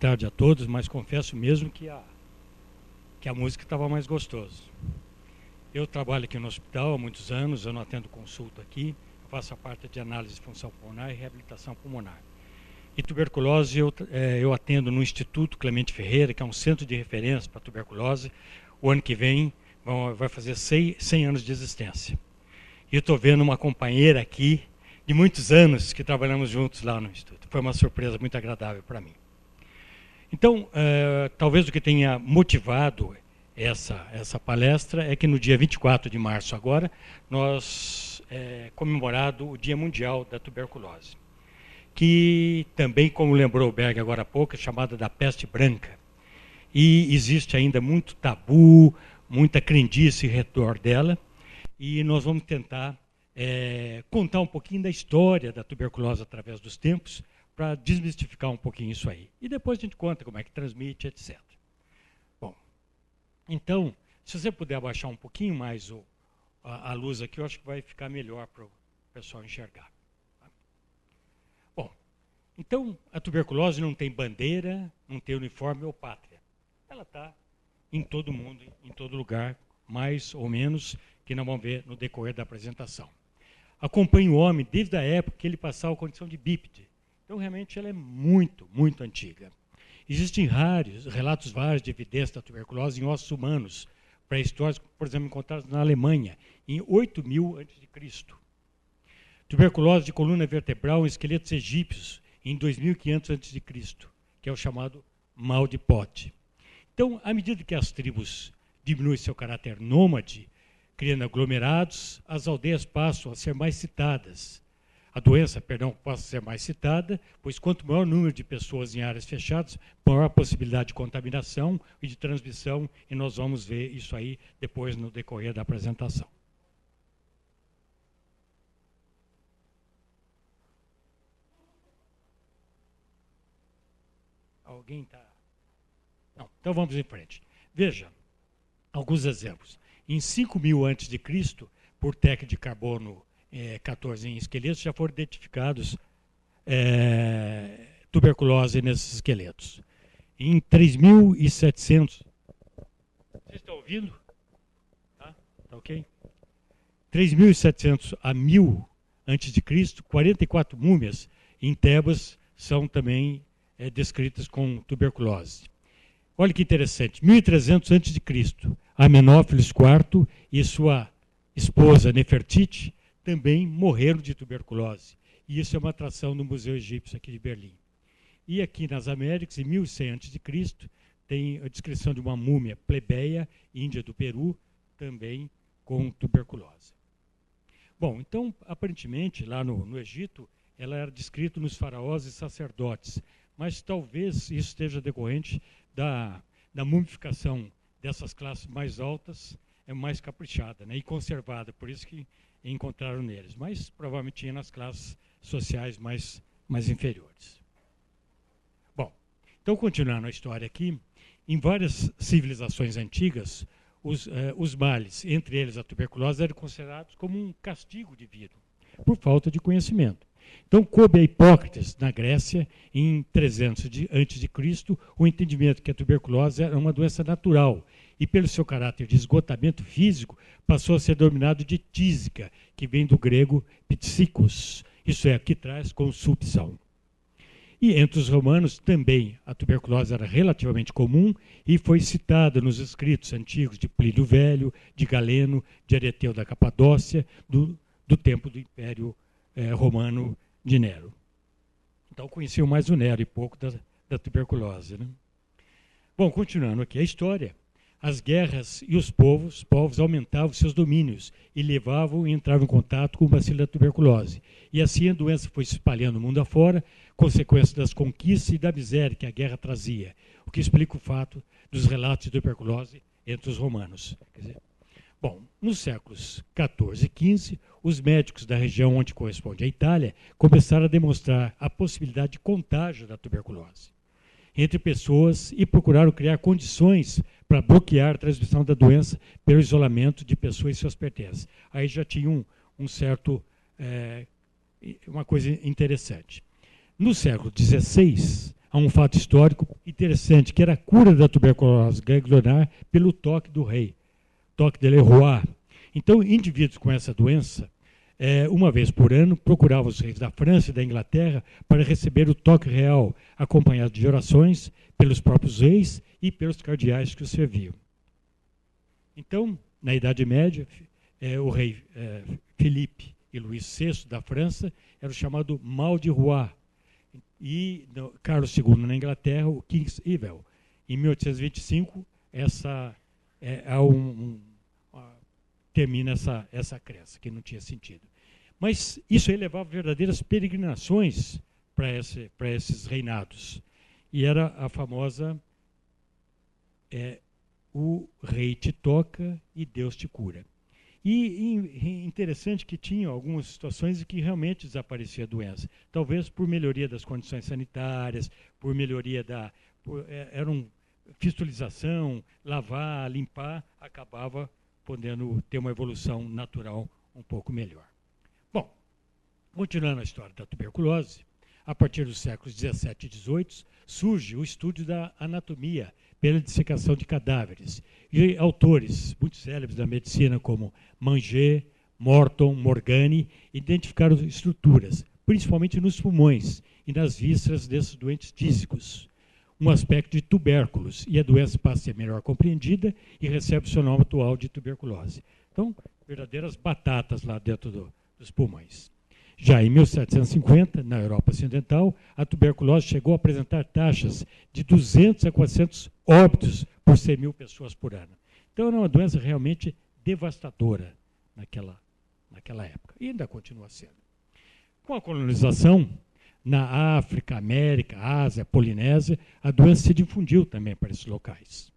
tarde a todos, mas confesso mesmo que a música estava mais gostosa. Eu trabalho aqui no hospital há muitos anos, eu não atendo consulta aqui, eu faço a parte de análise de função pulmonar e reabilitação pulmonar. E tuberculose eu atendo no Instituto Clemente Ferreira, que é um centro de referência para tuberculose. O ano que vem vai fazer 100 anos de existência. E eu estou vendo uma companheira aqui, de muitos anos, que trabalhamos juntos lá no Instituto. Foi uma surpresa muito agradável para mim. Então, talvez o que tenha motivado essa palestra é que no dia 24 de março agora, nós comemorado o Dia Mundial da Tuberculose, que também, como lembrou o Berg agora há pouco, é chamada da peste branca. E existe ainda muito tabu, muita crendice em redor dela, e nós vamos tentar contar um pouquinho da história da tuberculose através dos tempos, para desmistificar um pouquinho isso aí. E depois a gente conta como é que transmite, etc. Bom, então, se você puder abaixar um pouquinho mais a luz aqui, eu acho que vai ficar melhor para o pessoal enxergar. Bom, então a tuberculose não tem bandeira, não tem uniforme ou pátria. Ela está em todo mundo, em todo lugar, mais ou menos, que nós vamos ver no decorrer da apresentação. Acompanha o homem desde a época que ele passava a condição de bípede. Então, realmente, ela é muito, muito antiga. Existem relatos vários de evidência da tuberculose em ossos humanos, pré-históricos, por exemplo, encontrados na Alemanha, em 8.000 a.C. Tuberculose de coluna vertebral em esqueletos egípcios, em 2.500 a.C., que é o chamado mal de Pote. Então, à medida que as tribos diminuem seu caráter nômade, criando aglomerados, as aldeias passam a ser mais citadas. A doença, passa a ser mais citada, pois quanto maior o número de pessoas em áreas fechadas, maior a possibilidade de contaminação e de transmissão, e nós vamos ver isso aí depois no decorrer da apresentação. Alguém está... Não, então vamos em frente. Veja, alguns exemplos. Em 5.000 a.C., por técnica de carbono 14 em esqueletos, já foram identificados tuberculose nesses esqueletos. Em 3.700... Vocês estão ouvindo? Tá ok? 3.700 a 1.000 a.C., 44 múmias em Tebas são também descritas com tuberculose. Olha que interessante, 1.300 a.C., Amenófilis IV e sua esposa Nefertiti também morreram de tuberculose. E isso é uma atração do Museu Egípcio aqui de Berlim. E aqui nas Américas, em 1100 a.C., tem a descrição de uma múmia plebeia, índia do Peru, também com tuberculose. Bom, então, aparentemente, lá no Egito, ela era descrita nos faraós e sacerdotes, mas talvez isso esteja decorrente da mumificação dessas classes mais altas, mais caprichada, né, e conservada, por isso que encontraram neles, mas provavelmente tinha nas classes sociais mais inferiores. Bom, então continuando a história aqui, em várias civilizações antigas, os males, entre eles a tuberculose, eram considerados como um castigo divino, por falta de conhecimento. Então, coube a Hipócrates, na Grécia, em 300 a.C., o entendimento que a tuberculose era uma doença natural e, pelo seu caráter de esgotamento físico, passou a ser denominado de tísica, que vem do grego ptsikos, isso é, que traz consumpção. E entre os romanos também a tuberculose era relativamente comum e foi citada nos escritos antigos de Plínio Velho, de Galeno, de Areteu da Capadócia, do tempo do Império Romano de Nero. Então conheciam mais o Nero e pouco da tuberculose, né? Bom, continuando aqui a história, as guerras e os povos aumentavam seus domínios e entravam em contato com o bacilo da tuberculose. E assim a doença foi se espalhando no mundo afora, consequência das conquistas e da miséria que a guerra trazia, o que explica o fato dos relatos de tuberculose entre os romanos. Quer dizer, bom, nos séculos XIV e XV, os médicos da região onde corresponde a Itália começaram a demonstrar a possibilidade de contágio da tuberculose entre pessoas e procuraram criar condições para bloquear a transmissão da doença pelo isolamento de pessoas e seus pertences. Aí já tinha uma coisa interessante. No século XVI, a um fato histórico interessante, que era a cura da tuberculose ganglionar pelo toque do rei, toque de Leroy. Então, indivíduos com essa doença, uma vez por ano, procuravam os reis da França e da Inglaterra para receber o toque real, acompanhado de orações pelos próprios reis e pelos cardeais que os serviam. Então, na Idade Média, o rei Filipe e Luís VI da França era o chamado mal de Roy, e Carlos II na Inglaterra, o King's Evil. Em 1825, termina essa crença, que não tinha sentido. Mas isso aí levava verdadeiras peregrinações para esses reinados. E era a famosa o rei te toca e Deus te cura. E interessante que tinha algumas situações em que realmente desaparecia a doença. Talvez por melhoria das condições sanitárias, por melhoria era fistulização, lavar, limpar, acabava podendo ter uma evolução natural um pouco melhor. Bom, continuando a história da tuberculose, a partir dos séculos 17 e 18, surge o estudo da anatomia pela dissecação de cadáveres. E autores muito célebres da medicina, como Manger, Morton, Morgani, identificaram estruturas, principalmente nos pulmões e nas vísceras desses doentes tísicos, um aspecto de tubérculos, e a doença passa a ser melhor compreendida e recebe o seu nome atual de tuberculose. Então, verdadeiras batatas lá dentro dos pulmões. Já em 1750, na Europa Ocidental, a tuberculose chegou a apresentar taxas de 200 a 400 óbitos por 100 mil pessoas por ano. Então, era uma doença realmente devastadora naquela época, e ainda continua sendo. Com a colonização, na África, América, Ásia, Polinésia, a doença se difundiu também para esses locais.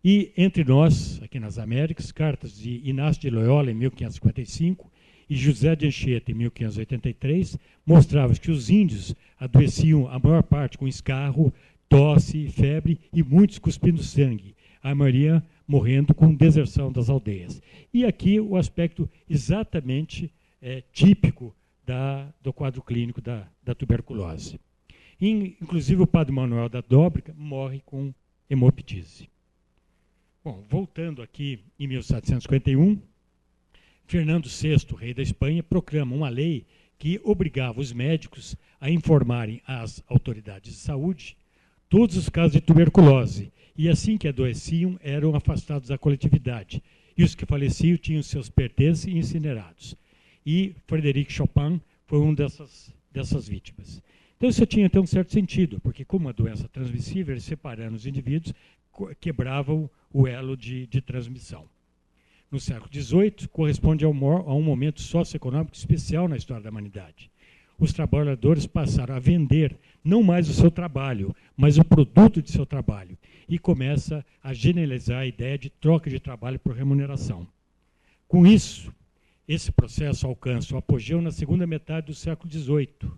E entre nós, aqui nas Américas, cartas de Inácio de Loyola, em 1555, e José de Anchieta, em 1583, mostravam que os índios adoeciam, a maior parte, com escarro, tosse, febre e muitos cuspindo sangue, a maioria morrendo com deserção das aldeias. E aqui o aspecto exatamente típico do quadro clínico da tuberculose. Inclusive o padre Manuel da Nóbrega morre com hemoptise. Bom, voltando aqui em 1751, Fernando VI, rei da Espanha, proclama uma lei que obrigava os médicos a informarem às autoridades de saúde todos os casos de tuberculose, e assim que adoeciam eram afastados da coletividade, e os que faleciam tinham seus pertences incinerados. E Frederic Chopin foi uma dessas vítimas. Então isso tinha até um certo sentido, porque como uma doença transmissível, eles separando os indivíduos, quebravam o elo de transmissão. No século XVIII, corresponde a um momento socioeconômico especial na história da humanidade. Os trabalhadores passaram a vender não mais o seu trabalho, mas o produto de seu trabalho, e começa a generalizar a ideia de troca de trabalho por remuneração. Com isso, esse processo alcança o apogeu na segunda metade do século XVIII,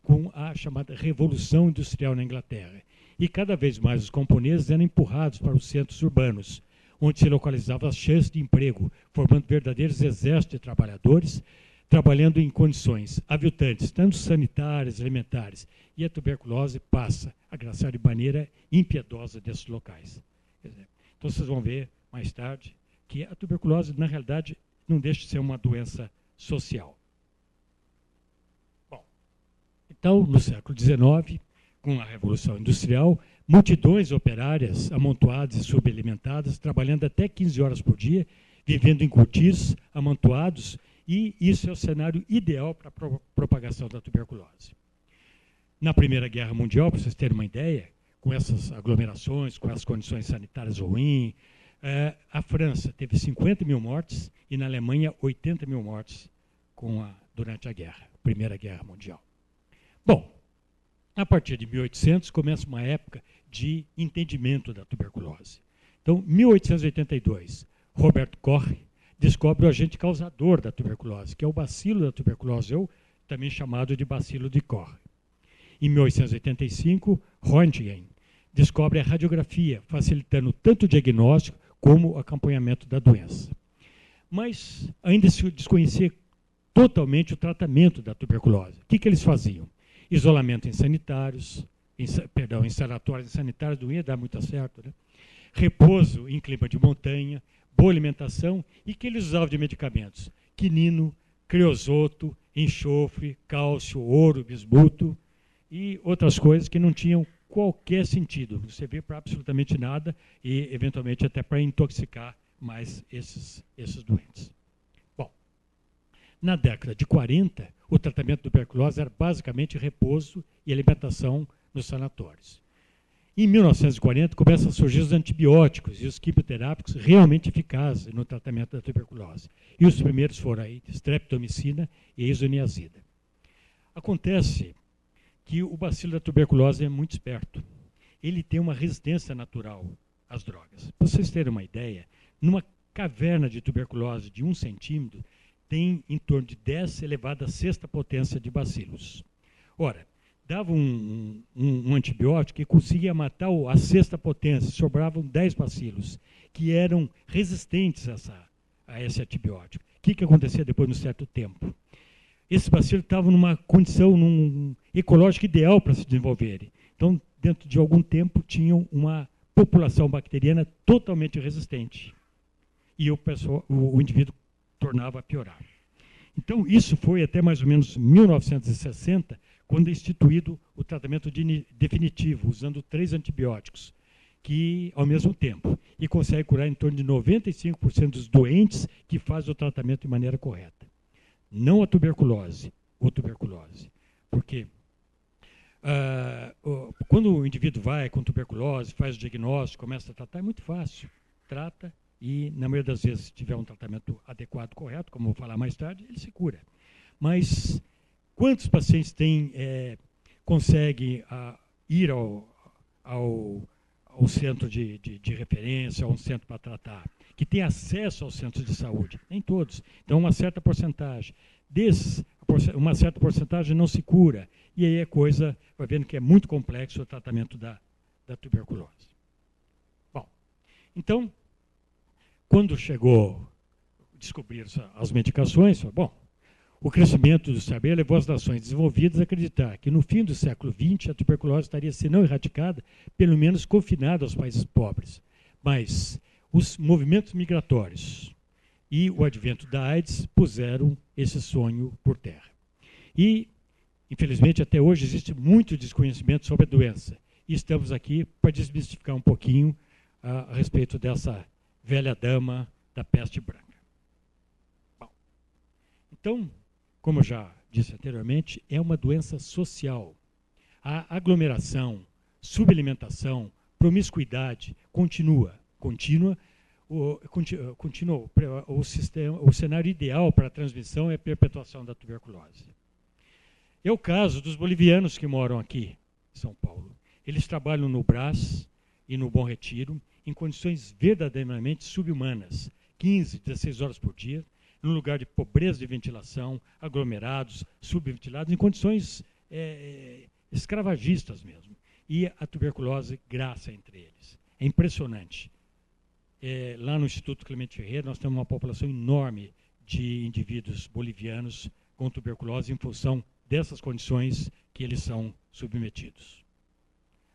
com a chamada Revolução Industrial na Inglaterra. E cada vez mais os camponeses eram empurrados para os centros urbanos, onde se localizavam as chances de emprego, formando verdadeiros exércitos de trabalhadores, trabalhando em condições aviltantes, tanto sanitárias, alimentares, e a tuberculose passa a graçar de maneira impiedosa desses locais. Então vocês vão ver mais tarde que a tuberculose, na realidade, não deixa de ser uma doença social. Bom, então, no século XIX, com a Revolução Industrial, multidões operárias amontoadas e subalimentadas, trabalhando até 15 horas por dia, vivendo em cortiços, amontoados, e isso é o cenário ideal para a propagação da tuberculose. Na Primeira Guerra Mundial, para vocês terem uma ideia, com essas aglomerações, com as condições sanitárias ruins, a França teve 50 mil mortes e na Alemanha 80 mil mortes durante a guerra, Primeira Guerra Mundial. Bom, a partir de 1800 começa uma época de entendimento da tuberculose. Então, 1882, Robert Koch descobre o agente causador da tuberculose, que é o bacilo da tuberculose, ou também chamado de bacilo de Koch. Em 1885, Röntgen descobre a radiografia, facilitando tanto o diagnóstico como o acompanhamento da doença. Mas ainda se desconhecia totalmente o tratamento da tuberculose. O que eles faziam? Isolamento em sanitários, em sanatórios e sanitários não ia dar muito certo, né? Repouso em clima de montanha, boa alimentação e que eles usavam de medicamentos: quinino, creosoto, enxofre, cálcio, ouro, bismuto e outras coisas que não tinham qualquer sentido. Não servia para absolutamente nada e, eventualmente, até para intoxicar mais esses doentes. Bom, na década de 40, o tratamento da tuberculose era basicamente repouso e alimentação nos sanatórios. Em 1940, começam a surgir os antibióticos e os quimioterápicos realmente eficazes no tratamento da tuberculose. E os primeiros foram a streptomicina e a isoniazida. Acontece que o bacilo da tuberculose é muito esperto. Ele tem uma resistência natural às drogas. Para vocês terem uma ideia, numa caverna de tuberculose de 1 centímetro, tem em torno de 10 elevado à sexta potência de bacilos. Ora, dava um antibiótico que conseguia matar a sexta potência, sobravam 10 bacilos, que eram resistentes a esse antibiótico. O que acontecia depois de um certo tempo? Esses bacilos estavam numa condição ecológica ideal para se desenvolverem. Então, dentro de algum tempo, tinham uma população bacteriana totalmente resistente. E o indivíduo tornava a piorar. Então, isso foi até mais ou menos 1960, quando é instituído o tratamento definitivo, usando 3 antibióticos, que ao mesmo tempo, e consegue curar em torno de 95% dos doentes que fazem o tratamento de maneira correta. Não a tuberculose, ou tuberculose. Porque quando o indivíduo vai com tuberculose, faz o diagnóstico, começa a tratar, é muito fácil. Trata e, na maioria das vezes, se tiver um tratamento adequado, correto, como eu vou falar mais tarde, ele se cura. Mas quantos pacientes conseguem ir ao centro de referência, a um centro para tratar, que tem acesso aos centros de saúde? Nem todos. Então, uma certa porcentagem. Desses, uma certa porcentagem não se cura. E aí vai vendo que é muito complexo o tratamento da tuberculose. Bom, então, quando descobriram as medicações, o crescimento do saber levou as nações desenvolvidas a acreditar que no fim do século XX a tuberculose estaria, se não erradicada, pelo menos confinada aos países pobres. Mas os movimentos migratórios e o advento da AIDS puseram esse sonho por terra. E, infelizmente, até hoje existe muito desconhecimento sobre a doença. E estamos aqui para desmistificar um pouquinho a respeito dessa velha dama da peste branca. Bom, então, como eu já disse anteriormente, é uma doença social. A aglomeração, subalimentação, promiscuidade continua. O cenário ideal para a transmissão é a perpetuação da tuberculose. É o caso dos bolivianos que moram aqui em São Paulo. Eles trabalham no Brás e no Bom Retiro em condições verdadeiramente subhumanas, 15, 16 horas por dia, num lugar de pobreza de ventilação, aglomerados, subventilados, em condições escravagistas mesmo. E a tuberculose graça entre eles. É impressionante. Lá no Instituto Clemente Ferreira, nós temos uma população enorme de indivíduos bolivianos com tuberculose em função dessas condições que eles são submetidos.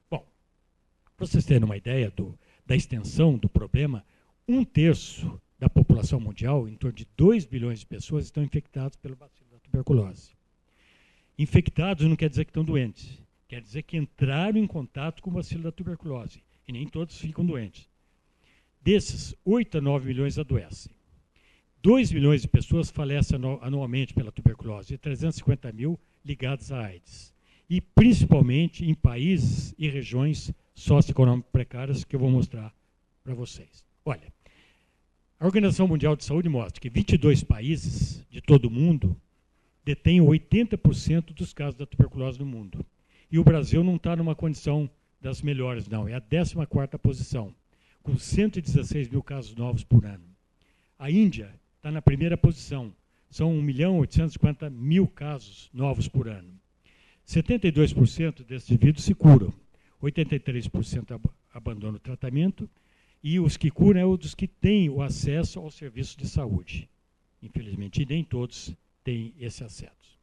Bom, para vocês terem uma ideia da extensão do problema, 1/3 da população mundial, em torno de 2 bilhões de pessoas, estão infectados pelo bacilo da tuberculose. Infectados não quer dizer que estão doentes, quer dizer que entraram em contato com o bacilo da tuberculose, e nem todos ficam doentes. Desses, 8 a 9 milhões adoecem. 2 milhões de pessoas falecem anualmente pela tuberculose e 350 mil ligados à AIDS. E principalmente em países e regiões socioeconômicas precárias, que eu vou mostrar para vocês. Olha, a Organização Mundial de Saúde mostra que 22 países de todo o mundo detêm 80% dos casos da tuberculose no mundo. E o Brasil não está numa condição das melhores, não. É a 14ª posição, com 116 mil casos novos por ano. A Índia está na primeira posição. São 1.850.000 casos novos por ano. 72% desses indivíduos se curam. 83% abandonam o tratamento. E os que curam é os dos que têm o acesso ao serviço de saúde. Infelizmente, nem todos têm esse acesso.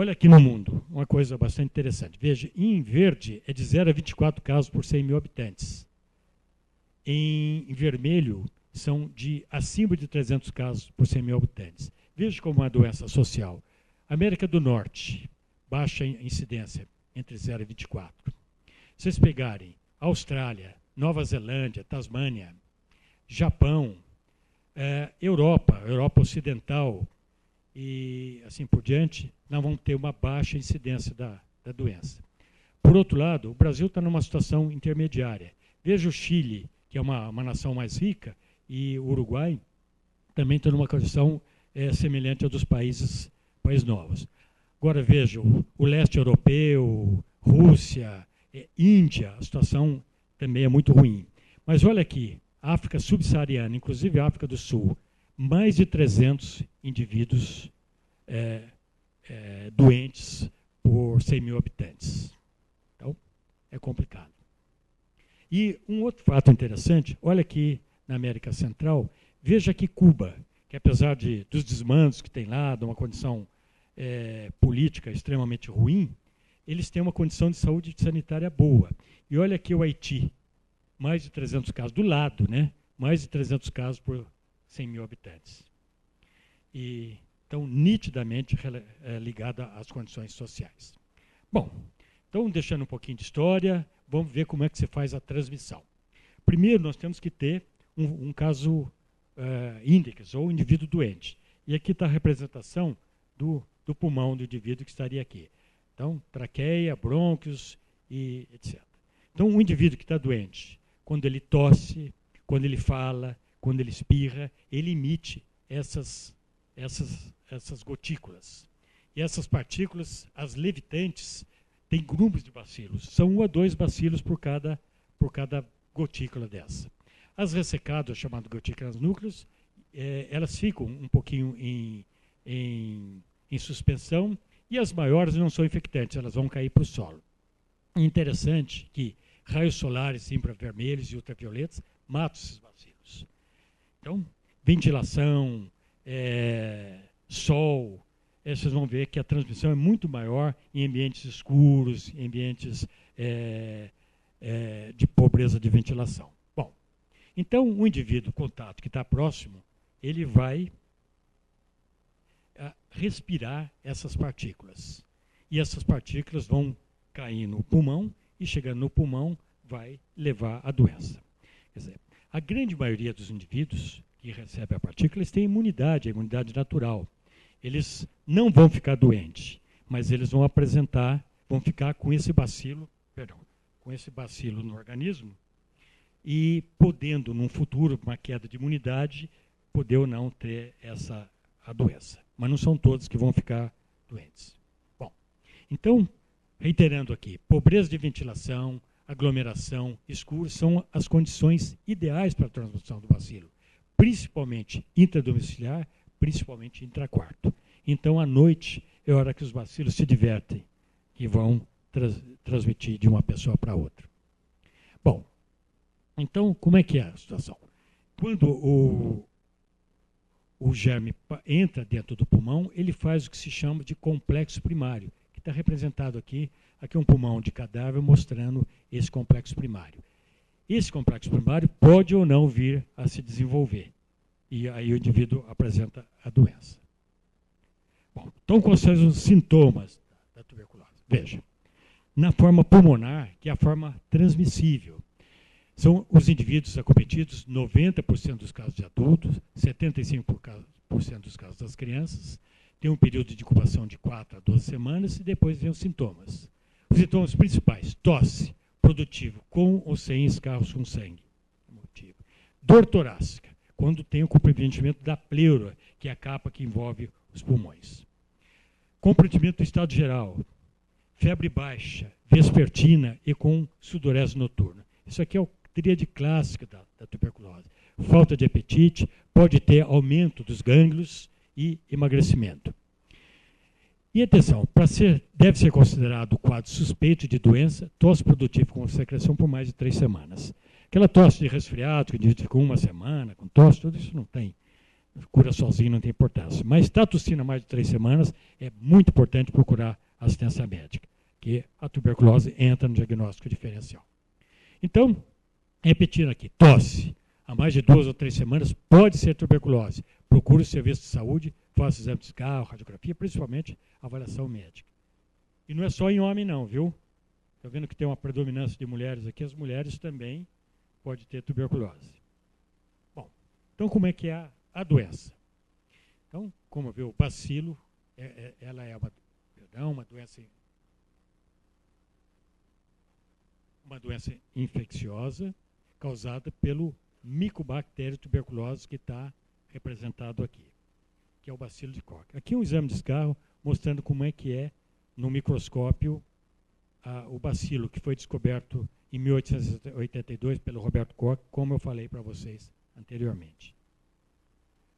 Olha aqui no mundo, uma coisa bastante interessante. Veja, em verde é de 0 a 24 casos por 100 mil habitantes. Em vermelho são de acima de 300 casos por 100 mil habitantes. Veja como é uma doença social. América do Norte, baixa incidência, entre 0 e 24. Se vocês pegarem Austrália, Nova Zelândia, Tasmânia, Japão, Europa Ocidental e assim por diante, nós vamos ter uma baixa incidência da doença. Por outro lado, o Brasil está numa situação intermediária. Veja o Chile, que é uma nação mais rica, e o Uruguai também está numa condição semelhante à dos países novos. Agora veja, o leste europeu, Rússia, Índia, a situação também é muito ruim. Mas olha aqui, África subsaariana, inclusive a África do Sul, mais de 300 indivíduos doentes por 100 mil habitantes. Então, é complicado. E um outro fato interessante, olha aqui na América Central, veja que Cuba, que apesar dos desmandos que tem lá, de uma condição política extremamente ruim, eles têm uma condição de saúde sanitária boa. E olha aqui o Haiti, mais de 300 casos, do lado, né? Mais de 300 casos por 100 mil habitantes. E, então, nitidamente ligada às condições sociais. Bom, então, deixando um pouquinho de história, vamos ver como é que se faz a transmissão. Primeiro, nós temos que ter um caso índex, ou indivíduo doente. E aqui está a representação do pulmão do indivíduo que estaria aqui. Então, traqueia, brônquios e etc. Então, um indivíduo que está doente, quando ele tosse, quando ele fala, quando ele espirra, ele emite essas gotículas. E essas partículas, as levitantes, têm grupos de bacilos. São 1 a 2 bacilos por cada gotícula dessa. As ressecadas, chamadas gotículas núcleos, elas ficam um pouquinho em suspensão, e as maiores não são infectantes, elas vão cair para o solo. Interessante que raios solares infravermelhos e ultravioletas matam esses bacilos. Então, ventilação, sol, vocês vão ver que a transmissão é muito maior em ambientes escuros, em ambientes de pobreza de ventilação. Bom, então o indivíduo contato que está próximo, ele vai respirar essas partículas. E essas partículas vão cair no pulmão e, chegando no pulmão, vai levar a doença. Quer dizer, a grande maioria dos indivíduos que recebem a partícula, eles têm imunidade, a imunidade natural. Eles não vão ficar doentes, mas eles vão ficar com esse bacilo no organismo e podendo, num futuro, com uma queda de imunidade, poder ou não ter a doença. Mas não são todos que vão ficar doentes. Bom, então, reiterando aqui, pobreza de ventilação, aglomeração, escuro, são as condições ideais para a transmissão do bacilo, principalmente intradomiciliar, principalmente intraquarto. Então, à noite, é a hora que os bacilos se divertem e vão transmitir de uma pessoa para outra. Bom, então, como é que é a situação? Quando o germe entra dentro do pulmão, ele faz o que se chama de complexo primário, que está representado aqui. Aqui é um pulmão de cadáver mostrando esse complexo primário. Esse complexo primário pode ou não vir a se desenvolver. E aí o indivíduo apresenta a doença. Bom, então, quais são os sintomas da tuberculose? Veja, na forma pulmonar, que é a forma transmissível, são os indivíduos acometidos, 90% dos casos de adultos, 75% dos casos das crianças, tem um período de incubação de 4 a 12 semanas e depois vem os sintomas. Os sintomas principais, tosse, produtivo, com ou sem escarros com sangue. Dor torácica, quando tem o comprometimento da pleura, que é a capa que envolve os pulmões. Comprometimento do estado geral, febre baixa, vespertina e com sudorese noturna. Isso aqui é a tríade clássica da tuberculose. Falta de apetite, pode ter aumento dos gânglios e emagrecimento. E atenção, deve ser considerado o quadro suspeito de doença, tosse produtiva com secreção por mais de 3 semanas. Aquela tosse de resfriado, que a gente fica 1 semana com tosse, tudo isso não tem cura sozinho, não tem importância. Mas está tossindo há mais de 3 semanas, é muito importante procurar assistência médica, que a tuberculose entra no diagnóstico diferencial. Então, repetindo aqui, tosse há mais de 2 ou 3 semanas pode ser tuberculose. Procure o serviço de saúde, faça exame de carro, radiografia, principalmente avaliação médica. E não é só em homem não, viu? Está vendo que tem uma predominância de mulheres aqui, as mulheres também podem ter tuberculose. Bom, então como é que é a doença? Então, como viu, o bacilo, ela é uma doença infecciosa causada pelo Mycobacterium tuberculose que está representado aqui, que é o bacilo de Koch. Aqui um exame de escarro mostrando como é que é no microscópio o bacilo que foi descoberto em 1882 pelo Roberto Koch, como eu falei para vocês anteriormente.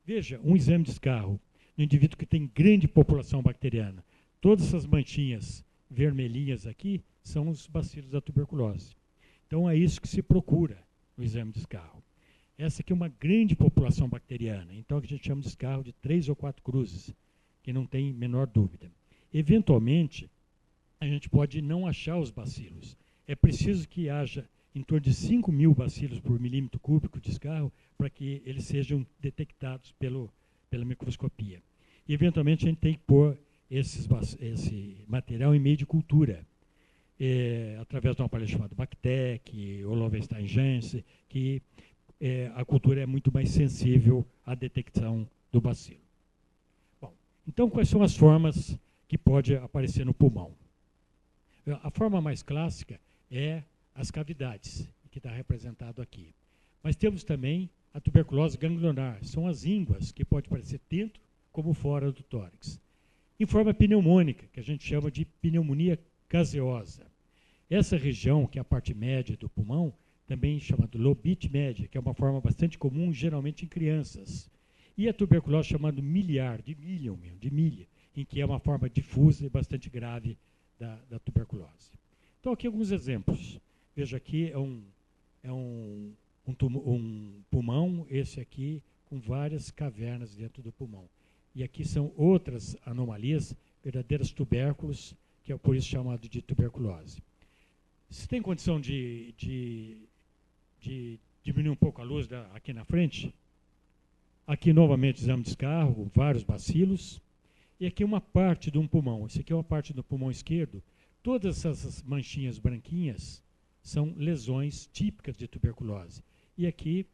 Veja, um exame de escarro no indivíduo que tem grande população bacteriana. Todas essas manchinhas vermelhinhas aqui são os bacilos da tuberculose. Então é isso que se procura no exame de escarro. Essa aqui é uma grande população bacteriana, então a gente chama de escarro de 3 ou 4 cruzes, que não tem menor dúvida. Eventualmente, a gente pode não achar os bacilos. É preciso que haja em torno de 5.000 bacilos por milímetro cúbico de escarro para que eles sejam detectados pela microscopia. E, eventualmente, a gente tem que pôr esse material em meio de cultura, através de um aparelho chamado Bactec ou Lowenstein-Janssen, que a cultura é muito mais sensível à detecção do bacilo. Bom, então, quais são as formas que pode aparecer no pulmão? A forma mais clássica é as cavidades, que está representado aqui. Mas temos também a tuberculose ganglionar, são as ínguas, que pode aparecer dentro como fora do tórax. Em forma pneumônica, que a gente chama de pneumonia caseosa. Essa região, que é a parte média do pulmão, também chamada lobite média, que é uma forma bastante comum, geralmente em crianças. E a tuberculose chamada miliar, de milha, em que é uma forma difusa e bastante grave da tuberculose. Então, aqui alguns exemplos. Veja, aqui é um pulmão, esse aqui, com várias cavernas dentro do pulmão. E aqui são outras anomalias, verdadeiros tubérculos, que é por isso chamado de tuberculose. Se tem condição de diminuir um pouco a luz aqui na frente, aqui novamente exame de escarro, vários bacilos, e aqui uma parte de um pulmão. Esse aqui é uma parte do pulmão esquerdo. Todas essas manchinhas branquinhas são lesões típicas de tuberculose. E aqui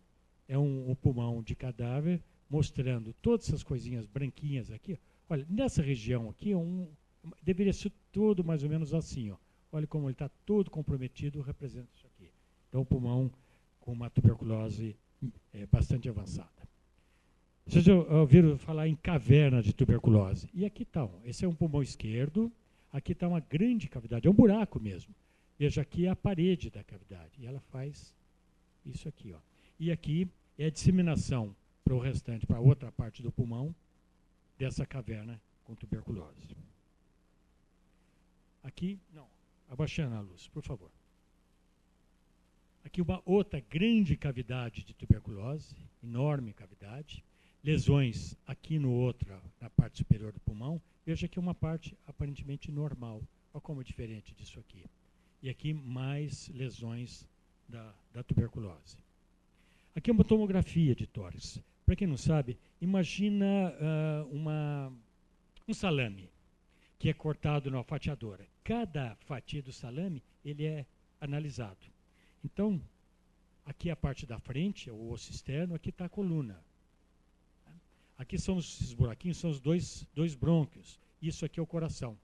é um pulmão de cadáver, mostrando todas essas coisinhas branquinhas aqui. Olha, nessa região aqui, deveria ser todo mais ou menos assim. Ó. Olha como ele está todo comprometido, representa isso aqui. Então, o pulmão com uma tuberculose bastante avançada. Vocês já ouviram falar em caverna de tuberculose? E aqui está, esse é um pulmão esquerdo, aqui está uma grande cavidade, é um buraco mesmo. Veja, aqui é a parede da cavidade, e ela faz isso aqui. Ó. E aqui é a disseminação para o restante, para a outra parte do pulmão, dessa caverna com tuberculose. Aqui, não, abaixando a luz, por favor. Aqui uma outra grande cavidade de tuberculose, enorme cavidade. Lesões aqui no outro, na parte superior do pulmão. Veja que é uma parte aparentemente normal. Olha como é diferente disso aqui. E aqui mais lesões da tuberculose. Aqui é uma tomografia de tórax. Para quem não sabe, imagina um salame que é cortado na fatiadora. Cada fatia do salame ele é analisado. Então, aqui é a parte da frente, o osso externo, aqui está a coluna. Aqui são esses buraquinhos, são os dois brônquios. Isso aqui é o coração.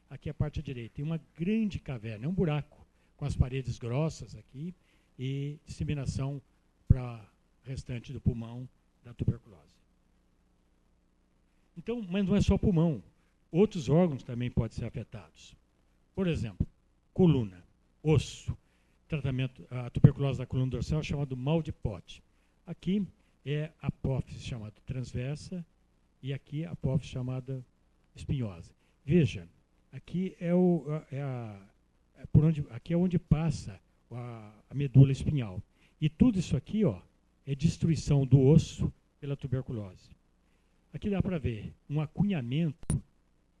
Aqui é a parte direita. Tem uma grande caverna, é um buraco, com as paredes grossas aqui e disseminação para o restante do pulmão da tuberculose. Então, mas não é só pulmão. Outros órgãos também podem ser afetados. Por exemplo, coluna, osso. Tratamento, a tuberculose da coluna dorsal é chamado mal de Pote. Aqui é a apófise chamada transversa e aqui a apófise chamada espinhosa. Veja, aqui aqui é onde passa a medula espinhal. E tudo isso aqui, ó, é destruição do osso, pela tuberculose. Aqui dá para ver um acunhamento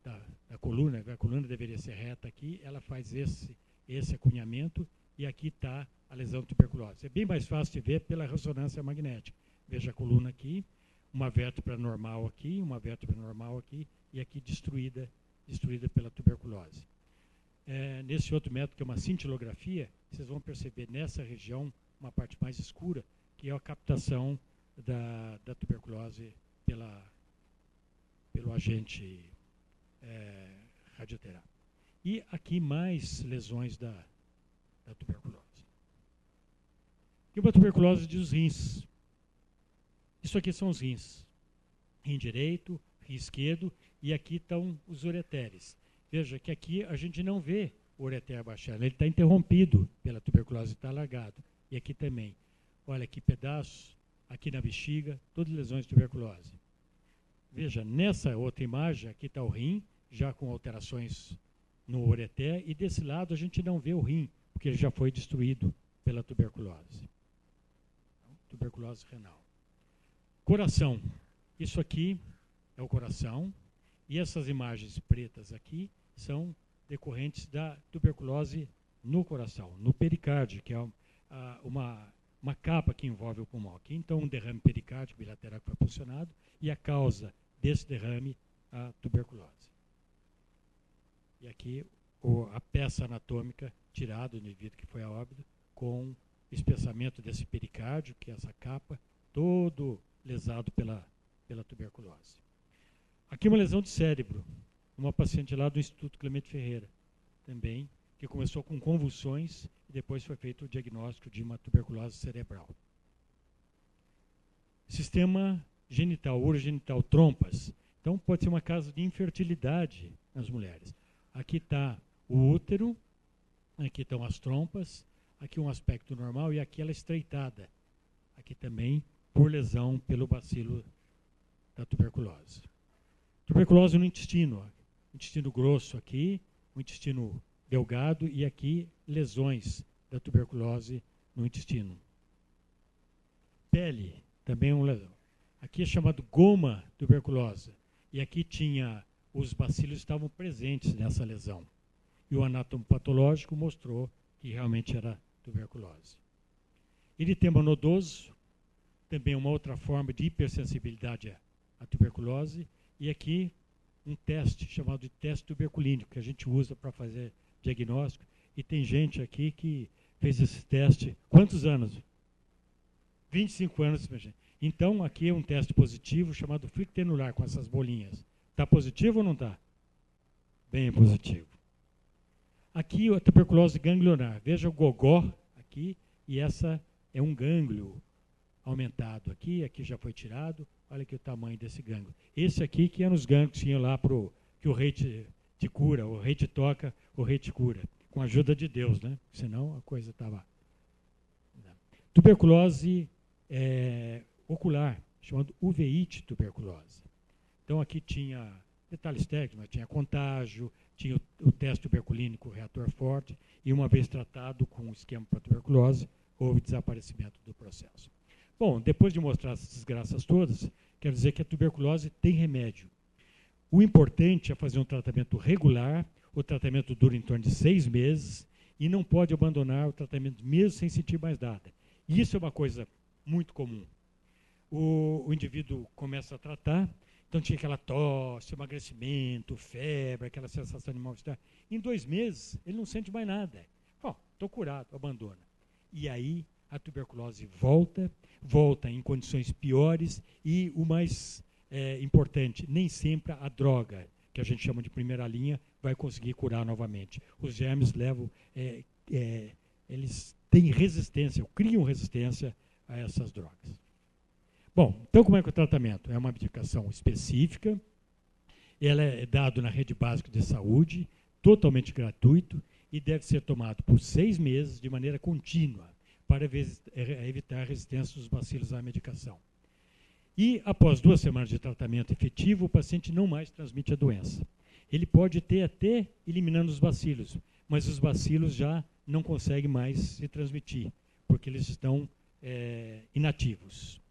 da coluna, a coluna deveria ser reta aqui, ela faz esse acunhamento e aqui está a lesão de tuberculose. É bem mais fácil de ver pela ressonância magnética. Veja a coluna aqui, uma vértebra normal aqui, uma vértebra normal aqui e aqui destruída pela tuberculose. Nesse outro método, que é uma cintilografia, vocês vão perceber nessa região uma parte mais escura, que é a captação da tuberculose pelo agente radioterápico. E aqui mais lesões da tuberculose. E uma tuberculose dos rins. Isso aqui são os rins. Rim direito, rim esquerdo, e aqui estão os ureteres. Veja que aqui a gente não vê o ureter baixando, ele está interrompido pela tuberculose, está alargado. E aqui também. Olha aqui pedaços, aqui na bexiga, todas lesões de tuberculose. Veja, nessa outra imagem, aqui está o rim, já com alterações no ureter, e desse lado a gente não vê o rim, porque ele já foi destruído pela tuberculose. Tuberculose renal. Coração. Isso aqui é o coração, e essas imagens pretas aqui são decorrentes da tuberculose no coração, no pericárdio, que é uma capa que envolve o pulmão. Aqui, então, um derrame pericárdico bilateral que foi posicionado, e a causa desse derrame, a tuberculose. E aqui a peça anatômica tirada do indivíduo que foi a óbito, com espessamento desse pericárdio, que é essa capa, todo lesado pela tuberculose. Aqui uma lesão de cérebro, uma paciente lá do Instituto Clemente Ferreira, também, que começou com convulsões e depois foi feito o diagnóstico de uma tuberculose cerebral. Sistema genital, urogenital, trompas. Então pode ser uma causa de infertilidade nas mulheres. Aqui está o útero, aqui estão as trompas, aqui um aspecto normal e aqui ela estreitada. Aqui também por lesão pelo bacilo da tuberculose. Tuberculose no intestino, intestino grosso aqui, o intestino delgado e aqui lesões da tuberculose no intestino. Pele, também uma lesão. Aqui é chamado goma tuberculosa e aqui tinha, os bacilos estavam presentes nessa lesão. E o anatomopatológico mostrou que realmente era tuberculose. Eritema nodoso, também uma outra forma de hipersensibilidade à tuberculose, e aqui um teste chamado de teste tuberculínico, que a gente usa para fazer diagnóstico, e tem gente aqui que fez esse teste, quantos anos? 25 anos, minha gente. Então, aqui é um teste positivo chamado flictenular, com essas bolinhas. Está positivo ou não está? Bem positivo. Aqui a tuberculose ganglionar. Veja o gogó aqui, e essa é um gânglio aumentado aqui já foi tirado. Olha aqui o tamanho desse gânglio. Esse aqui que eram os gânglios que iam lá para que o rei te cura, o rei te toca, o rei te cura. Com a ajuda de Deus, né? Senão a coisa estava... Tuberculose ocular, chamado uveíte tuberculose. Então aqui tinha detalhes técnicos, mas tinha contágio, tinha o teste tuberculínico, reator forte, e uma vez tratado com o esquema para tuberculose, houve desaparecimento do processo. Bom, depois de mostrar essas desgraças todas, quero dizer que a tuberculose tem remédio. O importante é fazer um tratamento regular, o tratamento dura em torno de 6 meses, e não pode abandonar o tratamento mesmo sem sentir mais nada. E isso é uma coisa muito comum. O indivíduo começa a tratar, então tinha aquela tosse, emagrecimento, febre, aquela sensação de mal-estar. Em 2 meses, ele não sente mais nada. Bom, estou curado, abandona. E aí a tuberculose volta em condições piores e o mais importante, nem sempre a droga, que a gente chama de primeira linha, vai conseguir curar novamente. Os germes eles têm resistência, ou criam resistência a essas drogas. Bom, então como é que é o tratamento? É uma medicação específica, ela é dada na rede básica de saúde, totalmente gratuito, e deve ser tomado por 6 meses de maneira contínua, para evitar a resistência dos bacilos à medicação. E, após 2 semanas de tratamento efetivo, o paciente não mais transmite a doença. Ele pode ter até eliminando os bacilos, mas os bacilos já não conseguem mais se transmitir, porque eles estão inativos.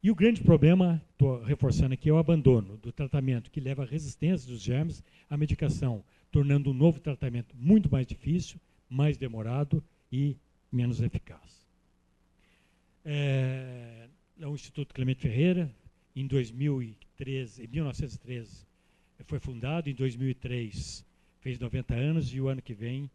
E o grande problema, estou reforçando aqui, é o abandono do tratamento, que leva à resistência dos germes à medicação, tornando um novo tratamento muito mais difícil, mais demorado e menos eficaz. O Instituto Clemente Ferreira, em 1913, foi fundado, em 2003 fez 90 anos, e o ano que vem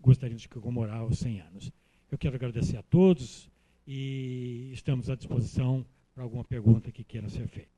gostaríamos de comemorar os 100 anos. Eu quero agradecer a todos e estamos à disposição para alguma pergunta que queira ser feita.